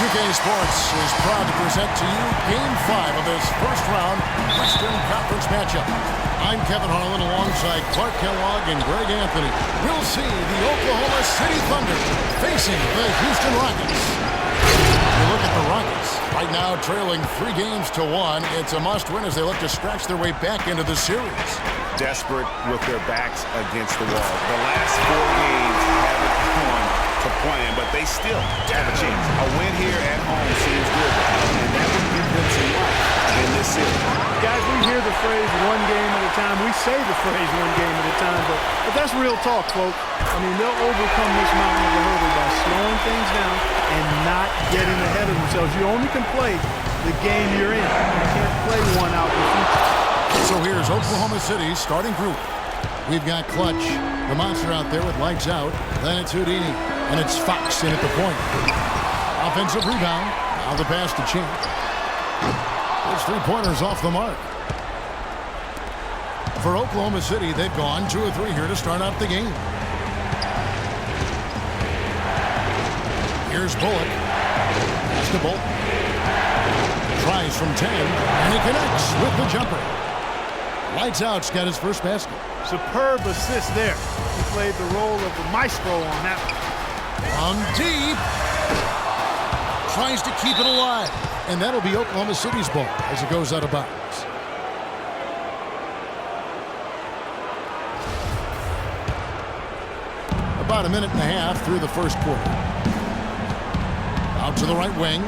2K Sports is proud to present to you Game 5 of this first-round Western Conference matchup. I'm Kevin Harlan alongside Clark Kellogg and Greg Anthony. We'll see the Oklahoma City Thunder facing the Houston Rockets. You look at the Rockets, right now trailing 3 games to 1. It's a must-win as they look to scratch their way back into the series. Desperate with their backs against the wall. The last 4 games haven't gone to plan, but they still have a chance. A win here at home seems good, and that would give them some life in this series. Guys, we hear the phrase one game at a time. We say the phrase one game at a time, but that's real talk, folks. I mean, they'll overcome this mountain of a hurdle by slowing things down and not getting ahead of themselves. You only can play the game you're in. You can't play one out in the future. So here's Oklahoma City's starting group. We've got Clutch, the monster out there with lights out. Then it's Houdini, and it's Fox in at the point. Offensive rebound. Now the pass to Champ. Those 3-pointers off the mark. For Oklahoma City, they've gone 2 of 3 here to start out the game. Here's Bullock. Pass to Bolton. Tries from 10, and he connects with the jumper. Lights out's got his first basket. Superb assist there. He played the role of the maestro on that one. From deep. Tries to keep it alive. And that'll be Oklahoma City's ball as it goes out of bounds. About a minute and a half through the first quarter. Out to the right wing.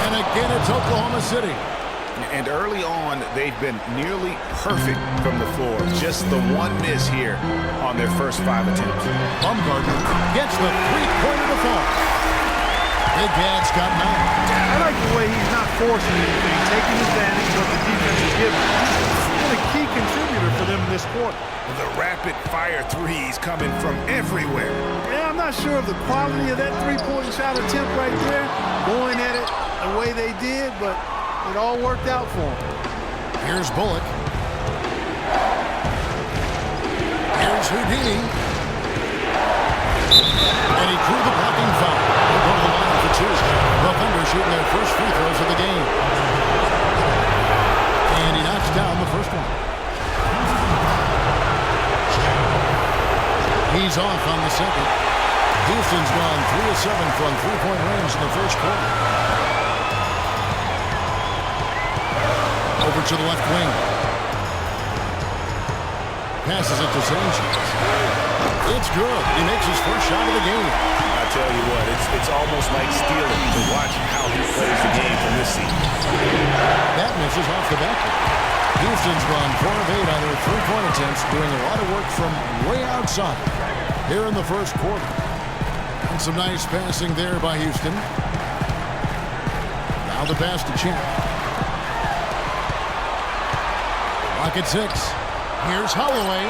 And again, it's Oklahoma City. And early on, they've been nearly perfect from the floor. Just the one miss here on their first 5 attempts. Baumgartner gets the 3-pointer to fall. Big Dad's got 9. I like the way he's not forcing anything, taking advantage of what the defense is giving. He's been a key contributor for them in this quarter. The rapid-fire threes coming from everywhere. Yeah, I'm not sure of the quality of that 3-point shot attempt right there, going at it the way they did, but it all worked out for him. Here's Bullock. Here's Houdini. And he drew the blocking foul. They'll go to the line for 2. The Thunder shooting their first free throws of the game. And he knocks down the first one. He's off on the second. Houston's gone 3 of 7 from 3-point range in the first quarter. Over to the left wing. Passes it to Sanchez. It's good. He makes his first shot of the game. I tell you what, it's almost like stealing to watch how he plays the game from this season. That misses off the back. Houston's gone 4 of 8 on their 3-point attempts, doing a lot of work from way outside here in the first quarter. And some nice passing there by Houston. Now the pass to Champ. Rocket 6. Here's Holloway.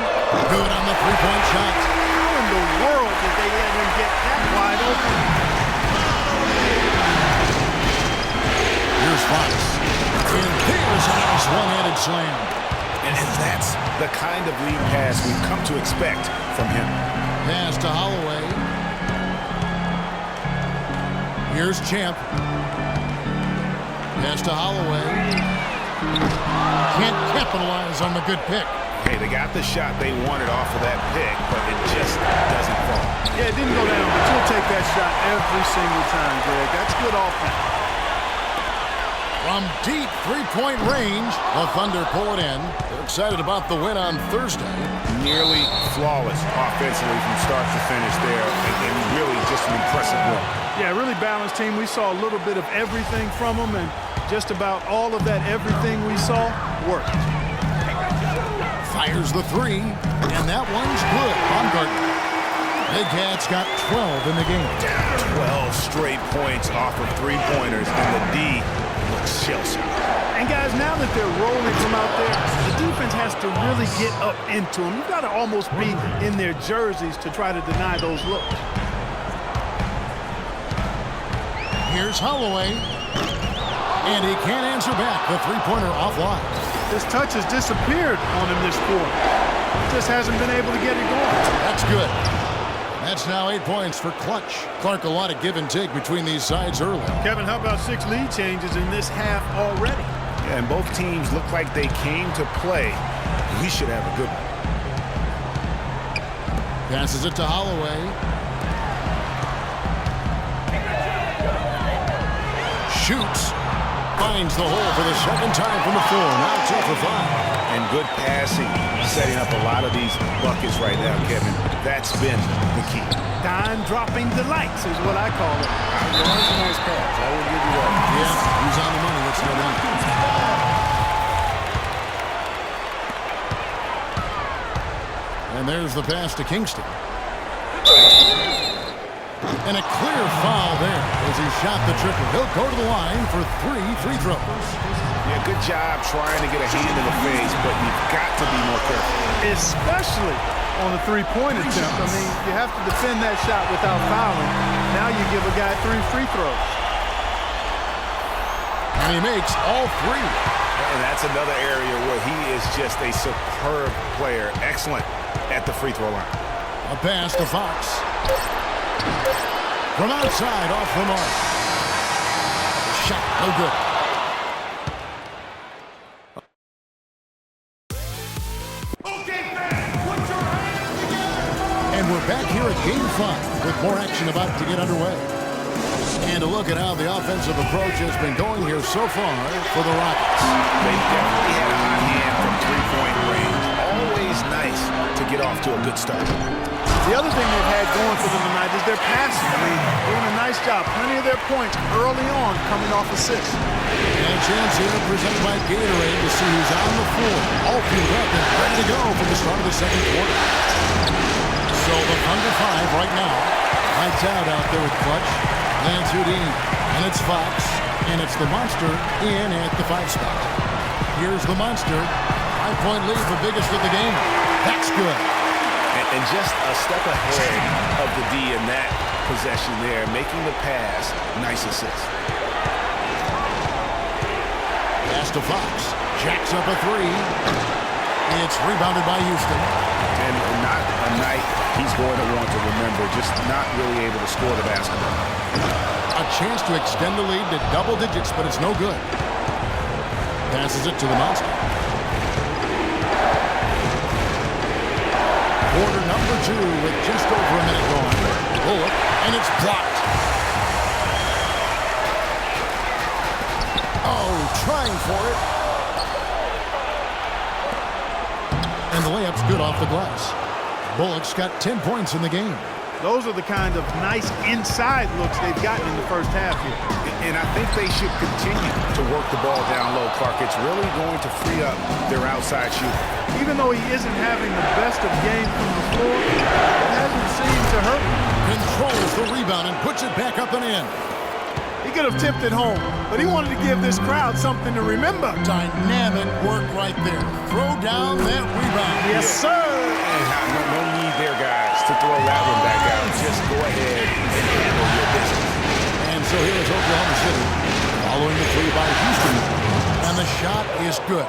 Good on the 3-point shot. How in the world did they let him get that wide open? Here's Fox. And here's a nice one-handed slam. And that's the kind of lead pass we've come to expect from him. Pass to Holloway. Here's Champ. Pass to Holloway. Can't capitalize on the good pick. Hey, they got the shot they wanted off of that pick, but it just doesn't fall. Yeah, it didn't go down, but you'll take that shot every single time, Greg. That's good offense. From deep 3-point range, the Thunder pull it in. They're excited about the win on Thursday. Nearly flawless offensively from start to finish there, and really just an impressive win. Yeah, really balanced team. We saw a little bit of everything from them, and just about all of that everything we saw worked. Fires the 3, and that one's good. Baumgartner. Big Cat's got 12 in the game. 12 straight points off of 3-pointers, and the D looks Chelsea. And guys, now that they're rolling from out there, the defense has to really get up into them. You've got to almost be in their jerseys to try to deny those looks. Here's Holloway. And he can't answer back. The 3-pointer offline. His touch has disappeared on him this quarter. Just hasn't been able to get it going. That's good. That's now 8 points for Clutch. Clark, a lot of give and take between these sides early. Kevin, how about 6 lead changes in this half already? Yeah, and both teams look like they came to play. We should have a good one. Passes it to Holloway. Shoots. Finds the hole for the second time from the floor. Now 2 for 5. And good passing, setting up a lot of these buckets right now, Kevin. That's been the key. Dime-dropping delights is what I call it. That was a nice pass. I will give you that. Yeah, he's on the money. Let's go down. And there's the pass to Kingston. And a clear foul there as he shot the triple. He'll go to the line for 3 free throws. Yeah, good job trying to get a hand in the face, but you've got to be more careful. Especially on a three-point attempt. I mean, you have to defend that shot without fouling. Now you give a guy 3 free throws. And he makes all 3. And that's another area where he is just a superb player. Excellent at the free throw line. A pass to Fox. From outside, off the mark. Shot, no good. And we're back here at Game 5 with more action about to get underway. And a look at how the offensive approach has been going here so far for the Rockets. They definitely had a hot hand from three-point range. Always nice to get off to a good start. The other thing they've had going for them tonight is their passing. I mean, doing a nice job. Plenty of their points early on coming off assists. And a chance here presented by Gatorade to see who's on the floor. All fueled up and ready to go for the start of the second quarter. So the under 5 right now. Lights out there with Clutch. Lance Houdini. And it's Fox. And it's the Monster in at the 5 spot. Here's the Monster. 5-point lead, the biggest of the game. That's good. And just a step ahead of the D in that possession there, making the pass. Nice assist. Pass to Fox. Jacks up a 3. It's rebounded by Houston. And not a night he's going to want to remember, just not really able to score the basketball. A chance to extend the lead to double digits, but it's no good. Passes it to the Monster. Quarter number 2 with just over a minute going. Bullock, and it's blocked. Oh, trying for it. And the layup's good off the glass. Bullock's got 10 points in the game. Those are the kind of nice inside looks they've gotten in the first half here. And I think they should continue to work the ball down low, Clark. It's really going to free up their outside shooter. Even though he isn't having the best of games from the floor, it hasn't seemed to hurt him. Controls the rebound and puts it back up and in. He could have tipped it home, but he wanted to give this crowd something to remember. Dynamic work right there. Throw down that rebound. Yes, sir. No need there, guys, to throw that one back out. Just go ahead and handle your business. And so here is Oklahoma City, following the 3 by Houston. And the shot is good.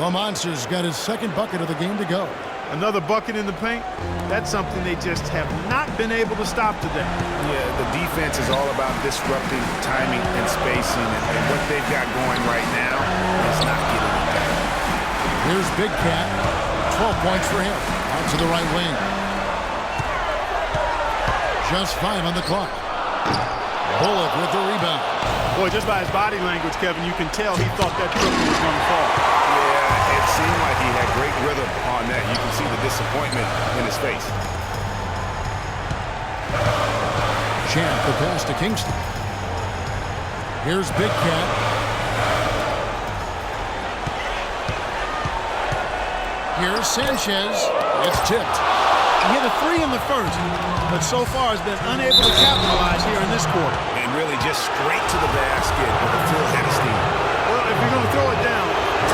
The Monster's got his second bucket of the game to go. Another bucket in the paint. That's something they just have not been able to stop today. Yeah, the defense is all about disrupting timing and spacing, and what they've got going right now is not getting it done. Here's Big Cat. 12 points for him. Out to the right wing. Just 5 on the clock. Bullock with the rebound. Boy, just by his body language, Kevin, you can tell he thought that triple was going to fall. Yeah, it seemed like he had great rhythm on that. You can see the disappointment in his face. Champ, the pass to Kingston. Here's Big Cat. Here's Sanchez. It's tipped. He hit a 3 in the first, but so far has been unable to capitalize here in this quarter. And really just straight to the basket with a full head of steam. Well, if you're going to throw it down,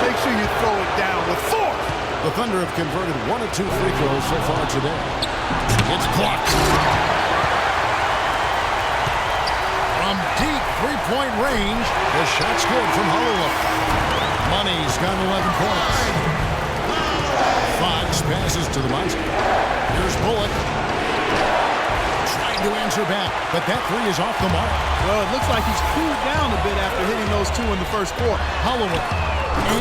make sure you throw it down with force. The Thunder have converted 1 of 2 free throws so far today. It's blocked. From deep three-point range, the shot's good from Holloway. Money's got 11 points. Fox passes to the Monster. Here's Bullock. Trying to answer back, but that three is off the mark. Well, it looks like he's cooled down a bit after hitting those two in the first quarter. Holloway.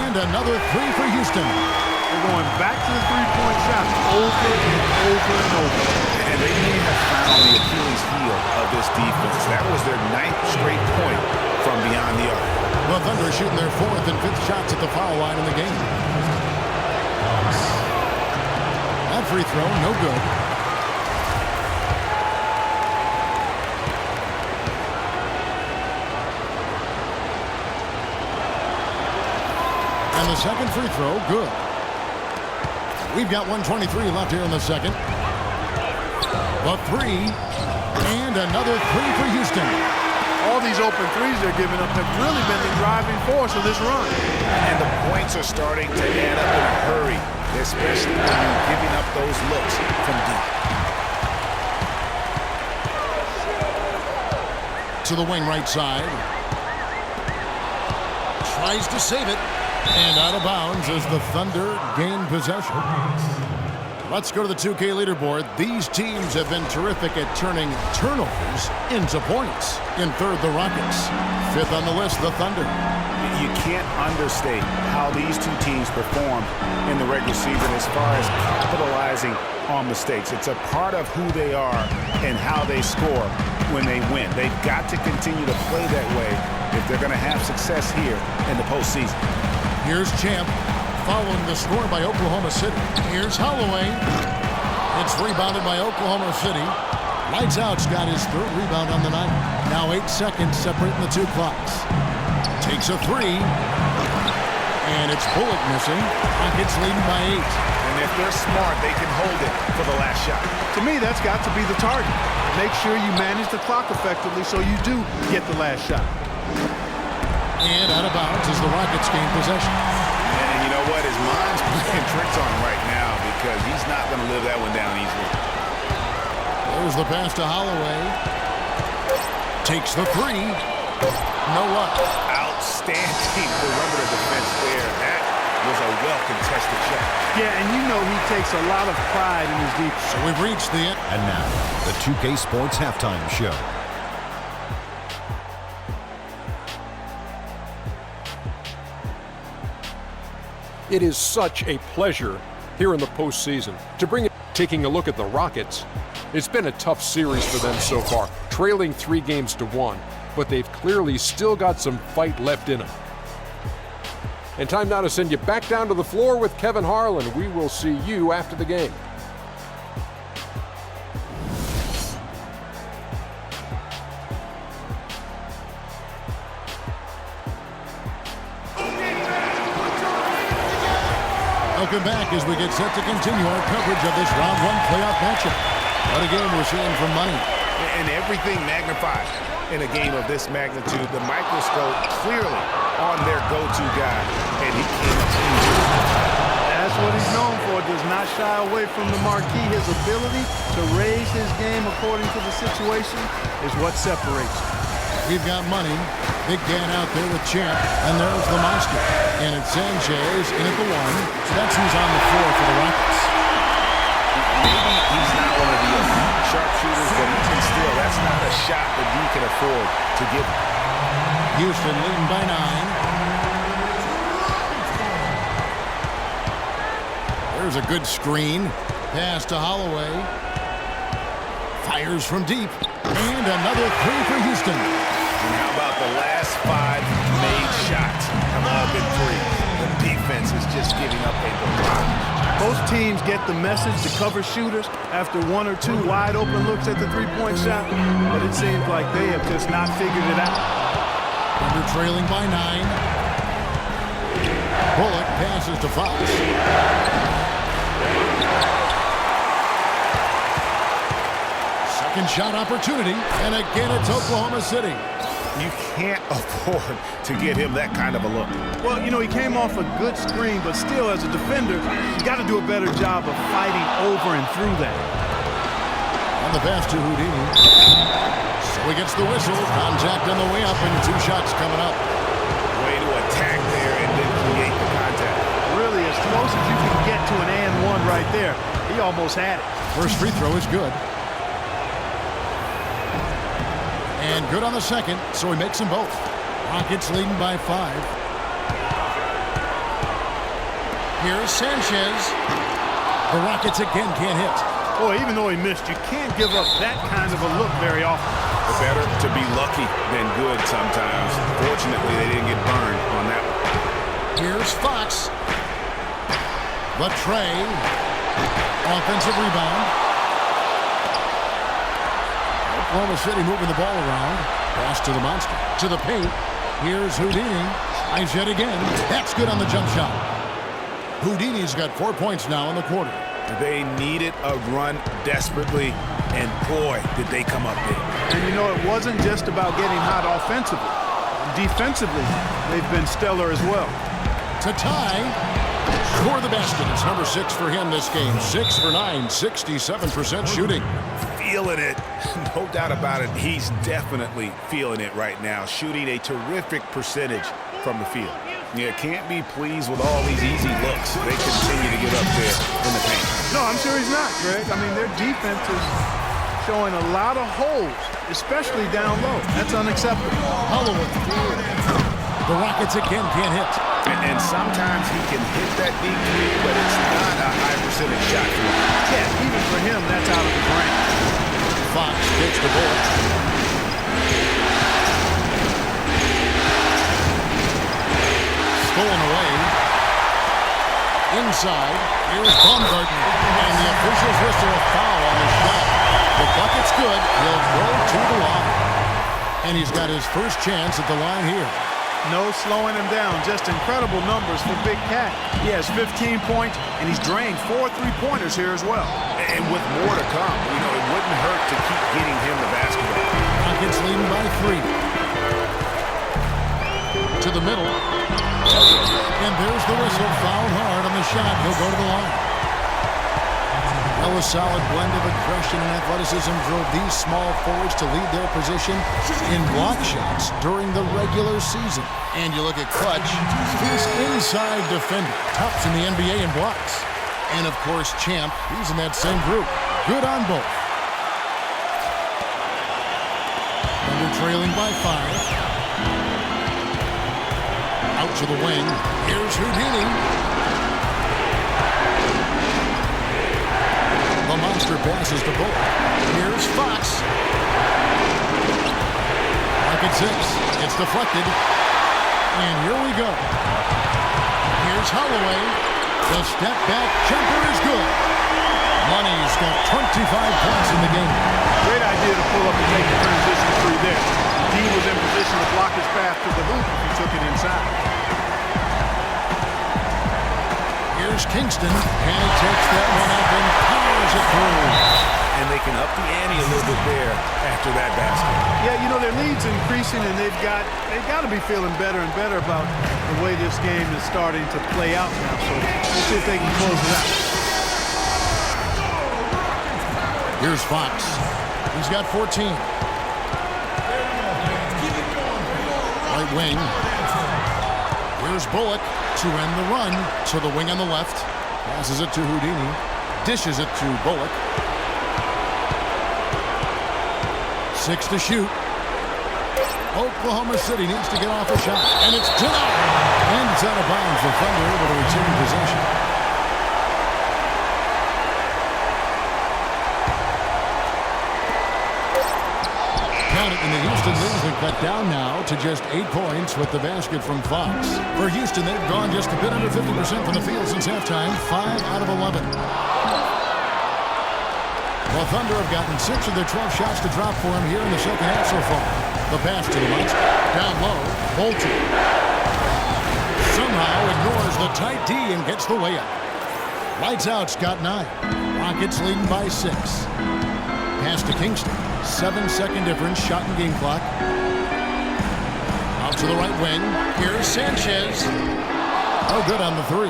And another three for Houston. They're going back to the three-point shot over and over and over. And they may have found the Achilles heel of this defense. That was their 9th straight point from beyond the arc. The Thunder shooting their 4th and 5th shots at the foul line in the game. That free throw, no good. And the second free throw, good. We've got 1:23 left here in the second. The three, and another three for Houston. All these open threes they're giving up have really been the driving force of this run. And the points are starting to add up in a hurry, especially when you're giving up those looks from deep. To the wing right side. Tries to save it. And out of bounds as the Thunder gain possession. Let's go to the 2K leaderboard. These teams have been terrific at turning turnovers into points. In third, the Rockets. Fifth on the list, the Thunder. You can't understate how these two teams performed in the regular season as far as capitalizing on mistakes. It's a part of who they are and how they score when they win. They've got to continue to play that way if they're going to have success here in the postseason. Here's Champ following the score by Oklahoma City. Here's Holloway. It's rebounded by Oklahoma City. Lights Out's got his 3rd rebound on the night. Now 8 seconds separating the two clocks. Takes a three. And it's Bullock missing. Rockets leading by 8. And if they're smart, they can hold it for the last shot. To me, that's got to be the target. Make sure you manage the clock effectively so you do get the last shot. And out of bounds as the Rockets gain possession. And you know what? His mind's playing tricks on him right now because he's not going to live that one down easily. There's the pass to Holloway. Takes the three. No luck. Outstanding perimeter defense there. That was a well-contested shot. Yeah, and you know he takes a lot of pride in his defense. So we've reached the end. And now, the 2K Sports Halftime Show. It is such a pleasure here in the postseason to bring it. Taking a look at the Rockets, it's been a tough series for them so far, trailing 3-1, but they've clearly still got some fight left in them. And time now to send you back down to the floor with Kevin Harlan. We will see you after the game. Welcome back as we get set to continue our coverage of this round 1 playoff matchup. What a game we're seeing from money. And everything magnified in a game of this magnitude. The microscope clearly on their go-to guy, and he came up huge. That's what he's known for. Does not shy away from the marquee. His ability to raise his game according to the situation is what separates him. We've got money. Big Dan out there with Champ. And there's the monster. And it's Sanchez in at the 1. So that's who's on the floor for the Rockets. Maybe he's not one of the sharpshooters, but even still, that's not a shot that he can afford to give him. Houston leading by 9. There's a good screen. Pass to Holloway. Fires from deep. And another three for Houston. And how about the last 5 made shots have all been free? The defense is just giving up a barrage. Both teams get the message to cover shooters after 1 or 2 wide open looks at the three-point shot, but it seems like they have just not figured it out. Under trailing by 9. Bullock passes to Fox. Second shot opportunity, and again it's Oklahoma City. You can't afford to get him that kind of a look. Well, you know, he came off a good screen, but still, as a defender, you got to do a better job of fighting over and through that. On the pass to Houdini. So he gets the whistle. Contact on the way up, and 2 shots coming up. Way to attack there and then create the contact. Really, as close as you can get to an and 1 right there. He almost had it. First free throw is good. And good on the second, so he makes them both. Rockets leading by 5. Here's Sanchez. The Rockets again can't hit. Boy, even though he missed, you can't give up that kind of a look very often. Better to be lucky than good sometimes. Fortunately, they didn't get burned on that one. Here's Fox. The tray. Offensive rebound. Oklahoma City moving the ball around. Pass to the monster. To the paint. Here's Houdini. Eyes yet again. That's good on the jump shot. Houdini's got 4 points now in the quarter. They needed a run desperately, and boy, did they come up big. And you know, it wasn't just about getting hot offensively. Defensively, they've been stellar as well. To tie. Score the basket. It's number 6 for him this game. 6 for 9, 67% shooting. Feeling it. No doubt about it. He's definitely feeling it right now. Shooting a terrific percentage from the field. Yeah, can't be pleased with all these easy looks. They continue to get up there in the paint. No, I'm sure he's not, Greg. I mean, their defense is showing a lot of holes, especially down low. That's unacceptable. Holloway. The Rockets again can't hit. And sometimes he can hit that deep three, but it's not a high percentage shot for him. Yeah, even for him, that's out of his range. Fox takes the ball. Stolen away. Inside. Here's Baumgartner. And the officials whistle a foul on the shot. The bucket's good. He'll go to the line. And he's got his first chance at the line here. No slowing him down. Just incredible numbers for Big Cat. He has 15 points, and he's drained 4 3-pointers here as well. And with more to come, you know, it wouldn't hurt to keep getting him the basketball. Rockets leading by 3. To the middle. And there's the whistle. Fouled hard on the shot. He'll go to the line. Well, a solid blend of aggression and athleticism drove these small forwards to lead their position in block shots during the regular season. And you look at Clutch, he's inside defender, tops in the NBA in blocks. And, of course, Champ, he's in that same group. Good on both. And they're trailing by 5. Out to the wing. Here's Houdini. The monster passes to Bullock. Here's Fox. Pocket 6. It's deflected. And here we go. Here's Holloway. The step back jumper is good. Money's got 25 points in the game. Great idea to pull up and take the transition 3 there. D was in position to block his path to the hoop if he took it inside. Here's Kingston. And he takes that one up and powers it through. And they can up the ante a little bit there after that basket. Yeah, you know, their lead's increasing, and they've got to be feeling better and better about the way this game is starting to play out now. So we'll see if they can close it out. Here's Fox. He's got 14. Right wing. Here's Bullock to end the run. To the wing on the left. Passes it to Houdini. Dishes it to Bullock. 6 to shoot. Oklahoma City needs to get off a shot. And it's denied. And it's out of bounds. The Thunder able to retain possession. Count it, and the Houston Leaves have cut down now to just 8 points with the basket from Fox. For Houston, they've gone just a bit under 50% from the field since halftime. 5 out of 11. The Thunder have gotten 6 of their 12 shots to drop for him here in the second half so far. The pass to the monster. Down low. Bolton. Somehow ignores the tight D and gets the layup. Lights out's got 9. Rockets leading by 6. Pass to Kingston. 7-second difference. Shot and game clock. Out to the right wing. Here's Sanchez. Oh, good on the 3.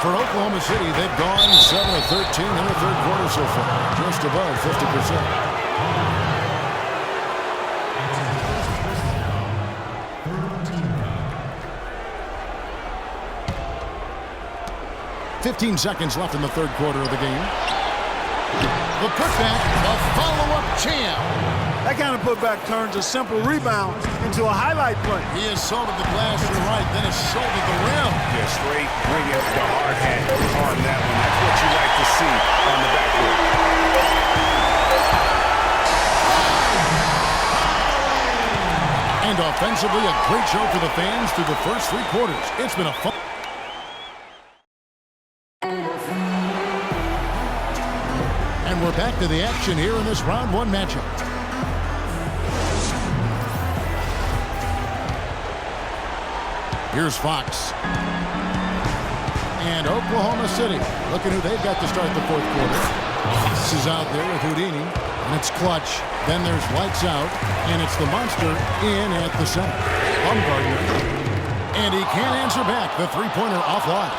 For Oklahoma City, they've gone 7 of 13 in the third quarter so far, just above 50%. $15 seconds left in the third quarter of the game. The putback, the follow-up jam. That kind of putback turns a simple rebound into a highlight play. He assaulted the glass, you're right, then assaulted the rim. Yeah, straight bring it the hard hat on that one. That's what you like to see on the backcourt. And offensively, a great show for the fans through the first 3 quarters. It's been a fun... And we're back to the action here in this round 1 matchup. Here's Fox. And Oklahoma City looking who they've got to start the 4th quarter. This is out there with Houdini, and it's clutch. Then there's lights out, and it's the monster in at the center. Baumgartner. And he can't answer back. The 3-pointer offline.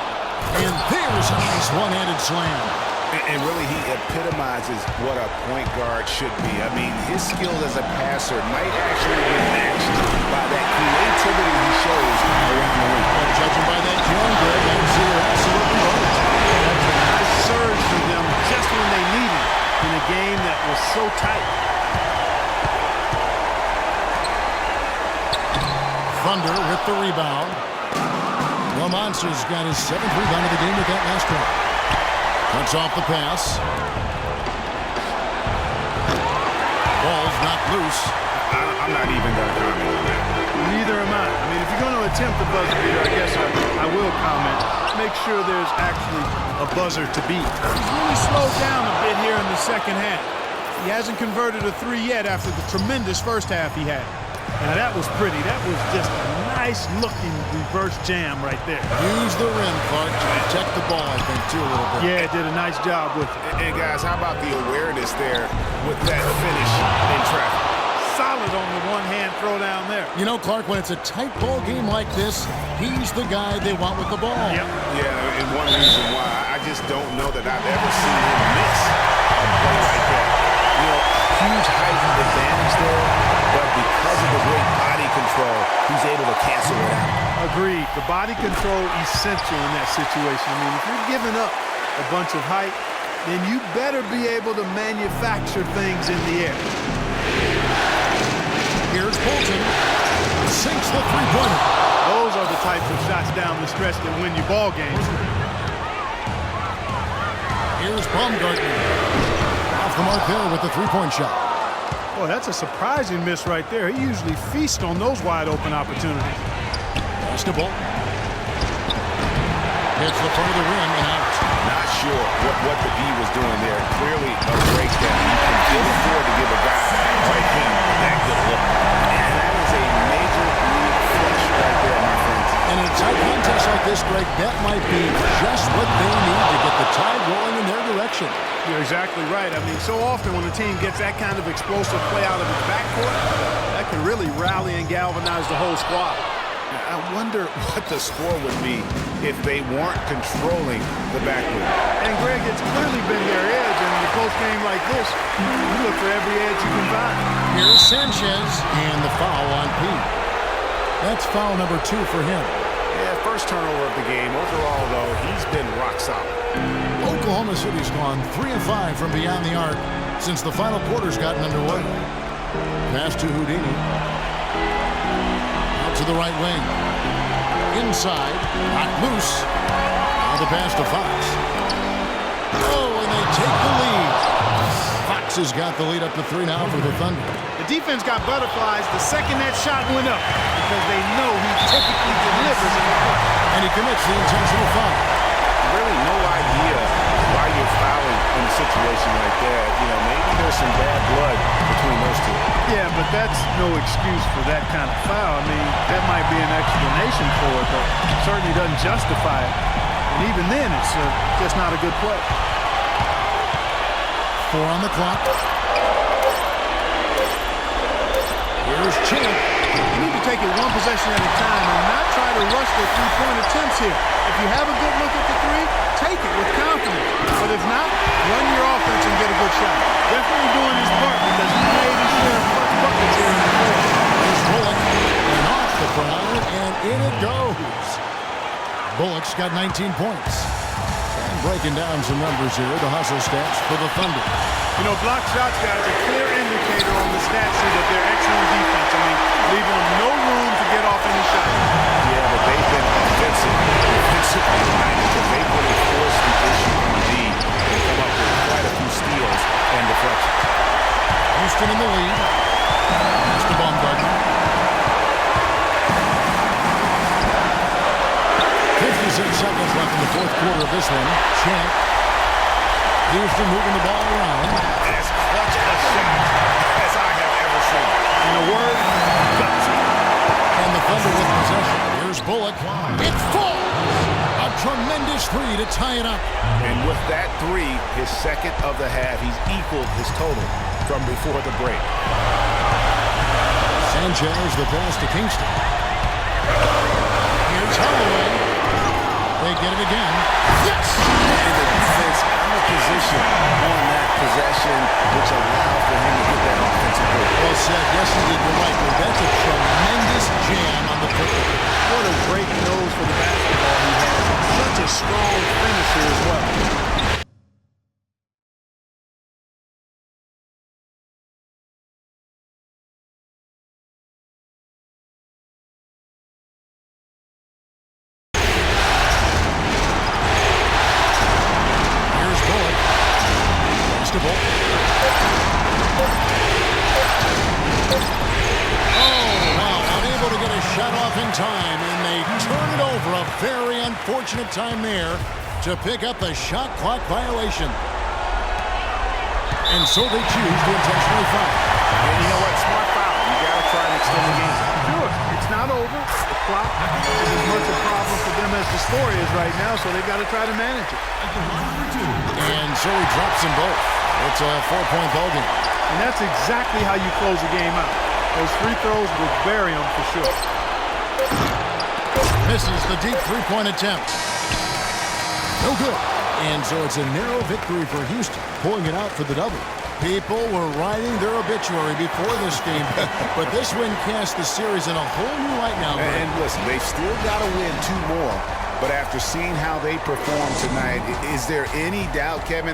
And there's a nice one-handed slam. And really, he epitomizes what a point guard should be. I mean, his skill as a passer might actually be matched by that creativity he shows around the rim. Well, judging by that drawing, Greg, I see you're absolutely right. That's a nice surge for them just when they need it in a game that was so tight. Thunder with the rebound. Romance's got his 7th rebound of the game with that last one. Cuts off the pass. Ball's not loose. I'm not even going to comment on that. Neither am I. I mean, if you're going to attempt a buzzer beater, I guess I will comment. Make sure there's actually a buzzer to beat. He's really slowed down a bit here in the second half. He hasn't converted a 3 yet after the tremendous first half he had. Now, that was pretty. That was just a nice-looking reverse jam right there. Use the rim, Clark, to protect the ball, I think, too, a little bit. Yeah, did a nice job with it. And guys, how about the awareness there with that finish in traffic? Solid on the one-hand throw down there. You know, Clark, when it's a tight ball game like this, he's the guy they want with the ball. Yep. Yeah, and one reason why I just don't know that I've ever seen him miss a play like that. You know, huge height advantage there, but because of the great body control, he's able to cancel it out. Agreed. The body control essential in that situation. I mean, if you're giving up a bunch of height, then you better be able to manufacture things in the air. Here's Bolton. Sinks the 3-pointer. Those are the types of shots down the stretch that win you ball games. Here's Baumgartner. Off the mark there with the 3-point shot. Boy, that's a surprising miss right there. He usually feasts on those wide-open opportunities. Pass to Bolton. Hits the front of the rim and out. Not sure what the D was doing there. Clearly a break that he can afford to give a guy like him that good look. And that is a major league flush right there, my friends. And in a tight contest like this, Greg, that might be just what they need to get the tide rolling in their direction. You're exactly right. I mean, so often when a team gets that kind of explosive play out of its backcourt, that can really rally and galvanize the whole squad. I wonder what the score would be if they weren't controlling the backcourt. And, Greg, it's clearly been their edge, and in a close game like this, you look for every edge you can find. Here's Sanchez, and the foul on Pete. That's foul number 2 for him. Yeah, first turnover of the game. Overall, though, he's been rock solid. Oklahoma City's gone 3 of 5 from beyond the arc since the final quarter's gotten underway. Pass to Houdini. Out to the right wing. Inside. Not loose. Now the pass to Fox. Oh, and they take the lead. Fox has got the lead up to 3 now for the Thunder. The defense got butterflies the second that shot went up because they know he typically delivers in the play. And he commits the intentional foul. Really no idea why you're fouling in a situation like that. You know, maybe there's some bad blood between those two. Yeah, but that's no excuse for that kind of foul. I mean, that might be an explanation for it, but it certainly doesn't justify it. And even then, it's just not a good play. 4 on the clock. Here's Champ. You need to take it one possession at a time and not try to rush the three-point attempts here. If you have a good look at the three, take it with confidence. But if not, run your offense and get a good shot. Definitely doing his part because he made his share of clutch buckets here in the fourth. Here's Bullock. And off the corner, and in it goes. Bullock's got 19 points. And breaking down some numbers here, the hustle stats for the Thunder. You know, block shots, guys, a clear indicator on the stat sheet of their excellent defense. I mean, leaving them no room to get off any shot. Yeah, but they've been defensively minded because they've really forced the issue on the D and come up with quite a few steals and deflections. Houston in the lead. That's the Baumgartner. 56 seconds left in the fourth quarter of this one. Champ. Houston moving the ball around. As clutch a shot as I have ever seen. In a word, gutsy. And the Thunder with possession. Here's Bullock. It falls! A tremendous three to tie it up. And with that three, his second of the half, he's equaled his total from before the break. Sanchez the pass to Kingston. Here's Holloway. They get it again. Yes! And the defense out of position on that possession, which allowed for him to get that offensive goal. Well said. Yes, indeed. You're right. Well, that's a tremendous jam on the football. What a great nose for the basketball he has. Such a strong finisher as well. Here's Bullock. Vegetable. Oh, wow. Unable to get a shot off in time, and they turn it over. A very unfortunate time there to pick up the shot clock violation. And so they choose to intentionally foul. And you know what? Smart foul. You got to try and extend the game. Sure, it's not over. The clock is as much a problem for them as the score is right now, so they've got to try to manage it. And so he drops them both. It's a 4-point ball game. And that's exactly how you close a game out. Those free throws will bury them for sure. Misses the deep three-point attempt. No good. And so it's a narrow victory for Houston, pulling it out for the double. People were writing their obituary before this game, but this win cast the series in a whole new light now. And listen, they've still got to win 2 more. But after seeing how they performed tonight, is there any doubt, Kevin,